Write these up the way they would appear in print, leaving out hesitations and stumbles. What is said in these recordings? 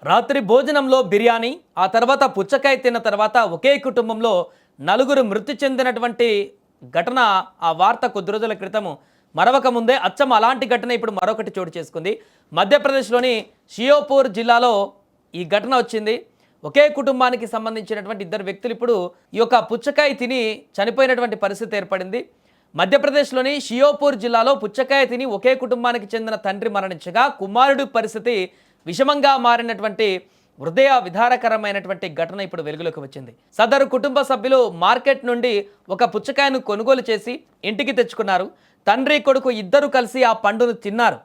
రాత్రి భోజనంలో బిర్యానీ, ఆ తర్వాత పుచ్చకాయ తిన్న తర్వాత ఒకే కుటుంబంలో నలుగురు మృతి చెందినటువంటి ఘటన. ఆ వార్త కొద్ది రోజుల క్రితం మరవక ముందే అచ్చం అలాంటి ఘటన ఇప్పుడు మరొకటి చోటు చేసుకుంది. మధ్యప్రదేశ్లోని షియోపూర్ జిల్లాలో ఈ ఘటన వచ్చింది. ఒకే కుటుంబానికి సంబంధించినటువంటి ఇద్దరు వ్యక్తులు ఇప్పుడు ఈ యొక్క పుచ్చకాయ తిని చనిపోయినటువంటి పరిస్థితి ఏర్పడింది. మధ్యప్రదేశ్లోని షియోపూర్ జిల్లాలో పుచ్చకాయ తిని ఒకే కుటుంబానికి చెందిన తండ్రి మరణించగా కుమారుడి పరిస్థితి విషమంగా మారినటువంటి హృదయ విధారకరమైనటువంటి ఘటన ఇప్పుడు వెలుగులోకి వచ్చింది. సదరు కుటుంబ సభ్యులు మార్కెట్ నుండి ఒక పుచ్చకాయను కొనుగోలు చేసి ఇంటికి తెచ్చుకున్నారు. తండ్రి కొడుకు ఇద్దరు కలిసి ఆ పండును తిన్నారు.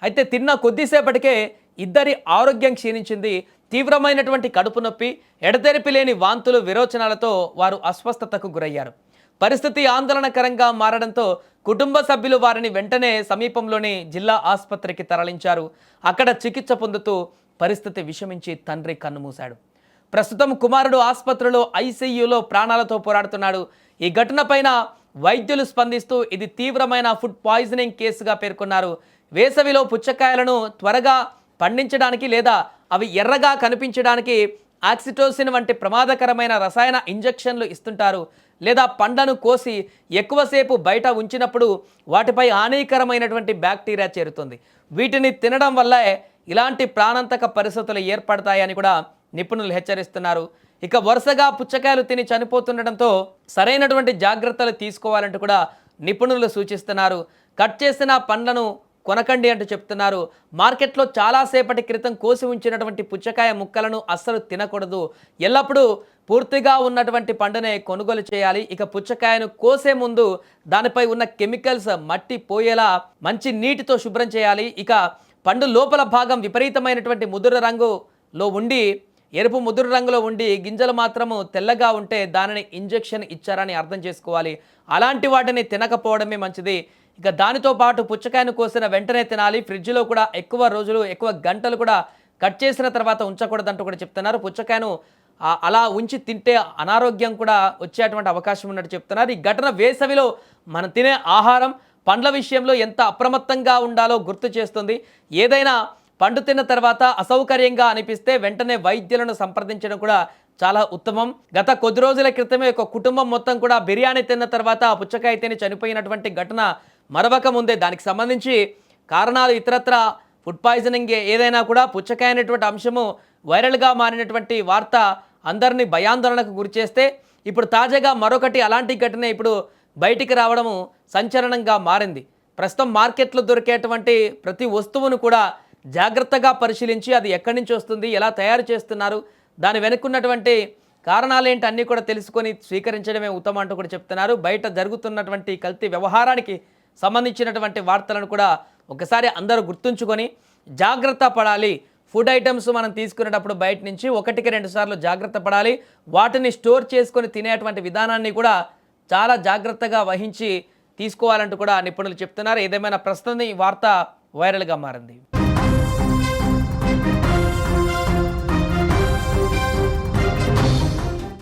అయితే తిన్న కొద్దిసేపటికే ఇద్దరి ఆరోగ్యం క్షీణించింది. తీవ్రమైనటువంటి కడుపు నొప్పి, ఎడతెరిపి లేని వాంతులు, విరోచనాలతో వారు అస్వస్థతకు గురయ్యారు. పరిస్థితి ఆందోళనకరంగా మారడంతో కుటుంబ సభ్యులు వారిని వెంటనే సమీపంలోని జిల్లా ఆసుపత్రికి తరలించారు. అక్కడ చికిత్స పొందుతూ పరిస్థితి విషమించి తండ్రి కన్నుమూశాడు. ప్రస్తుతం కుమారుడు ఆసుపత్రిలో ఐసీయూలో ప్రాణాలతో పోరాడుతున్నాడు. ఈ ఘటనపైన వైద్యులు స్పందిస్తూ ఇది తీవ్రమైన ఫుడ్ పాయిజనింగ్ కేసుగా పేర్కొన్నారు. వేసవిలో పుచ్చకాయలను త్వరగా పండించడానికి లేదా అవి ఎర్రగా కనిపించడానికి ఆక్సిటోసిన్ వంటి ప్రమాదకరమైన రసాయన ఇంజెక్షన్లు ఇస్తుంటారు. లేదా పండ్లను కోసి ఎక్కువసేపు బయట ఉంచినప్పుడు వాటిపై హానికరమైనటువంటి బ్యాక్టీరియా చేరుతుంది. వీటిని తినడం వల్లే ఇలాంటి ప్రాణాంతక పరిస్థితులు ఏర్పడతాయని కూడా నిపుణులు హెచ్చరిస్తున్నారు. ఇక వరుసగా పుచ్చకాయలు తిని చనిపోతుండటంతో సరైనటువంటి జాగ్రత్తలు తీసుకోవాలంటూ కూడా నిపుణులు సూచిస్తున్నారు. కట్ చేసిన పండ్లను కొనకండి అంటూ చెప్తున్నారు. మార్కెట్లో చాలాసేపటి క్రితం కోసి ఉంచినటువంటి పుచ్చకాయ ముక్కలను అస్సలు తినకూడదు. ఎల్లప్పుడూ పూర్తిగా ఉన్నటువంటి పండునే కొనుగోలు చేయాలి. ఇక పుచ్చకాయను కోసే ముందు దానిపై ఉన్న కెమికల్స్ మట్టి పోయేలా మంచి నీటితో శుభ్రం చేయాలి. ఇక పండు లోపల భాగం విపరీతమైనటువంటి ముదురు రంగులో ఉండి, ఎరుపు ముదురు రంగులో ఉండి గింజలు మాత్రము తెల్లగా ఉంటే దానిని ఇంజెక్షన్ ఇచ్చారని అర్థం చేసుకోవాలి. అలాంటి వాటిని తినకపోవడమే మంచిది. ఇక దానితో పాటు పుచ్చకాయను కోసిన వెంటనే తినాలి. ఫ్రిడ్జ్లో కూడా ఎక్కువ రోజులు, ఎక్కువ గంటలు కూడా కట్ చేసిన తర్వాత ఉంచకూడదంటూ కూడా చెప్తున్నారు. పుచ్చకాయను అలా ఉంచి తింటే అనారోగ్యం కూడా వచ్చేటువంటి అవకాశం ఉన్నట్టు చెప్తున్నారు. ఈ ఘటన వేసవిలో మనం తినే ఆహారం, పండ్ల విషయంలో ఎంత అప్రమత్తంగా ఉండాలో గుర్తు చేస్తుంది. ఏదైనా పండు తిన్న తర్వాత అసౌకర్యంగా అనిపిస్తే వెంటనే వైద్యులను సంప్రదించడం కూడా చాలా ఉత్తమం. గత కొద్ది రోజుల క్రితమే ఒక కుటుంబం మొత్తం కూడా బిర్యానీ తిన్న తర్వాత పుచ్చకాయ తిని చనిపోయినటువంటి ఘటన మరవక ముందే దానికి సంబంధించి కారణాలు ఇతరత్ర ఫుడ్ పాయిజనింగ్ ఏదైనా కూడా పుచ్చకాయ అనేటువంటి అంశము వైరల్గా మారినటువంటి వార్త అందరినీ భయాందోళనకు గురిచేస్తే ఇప్పుడు తాజాగా మరొకటి అలాంటి ఘటన ఇప్పుడు బయటికి రావడము సంచలనంగా మారింది. ప్రస్తుతం మార్కెట్లో దొరికేటువంటి ప్రతి వస్తువును కూడా జాగ్రత్తగా పరిశీలించి అది ఎక్కడి నుంచి వస్తుంది, ఎలా తయారు చేస్తున్నారు, దాని వెనుకున్నటువంటి కారణాలేంటి అన్నీ కూడా తెలుసుకొని స్వీకరించడమే ఉత్తమం అంటూ కూడా చెప్తున్నారు. బయట జరుగుతున్నటువంటి కల్తీ వ్యవహారానికి సంబంధించినటువంటి వార్తలను కూడా ఒకసారి అందరూ గుర్తుంచుకొని జాగ్రత్త పడాలి. ఫుడ్ ఐటమ్స్ మనం తీసుకునేటప్పుడు బయట నుంచి 1-2 సార్లు జాగ్రత్త పడాలి. వాటిని స్టోర్ చేసుకొని తినేటువంటి విధానాన్ని కూడా చాలా జాగ్రత్తగా వహించి తీసుకోవాలంటూ కూడా నిపుణులు చెప్తున్నారు. ఏదేమైనా ప్రస్తుతం ఈ వార్త వైరల్గా మారింది.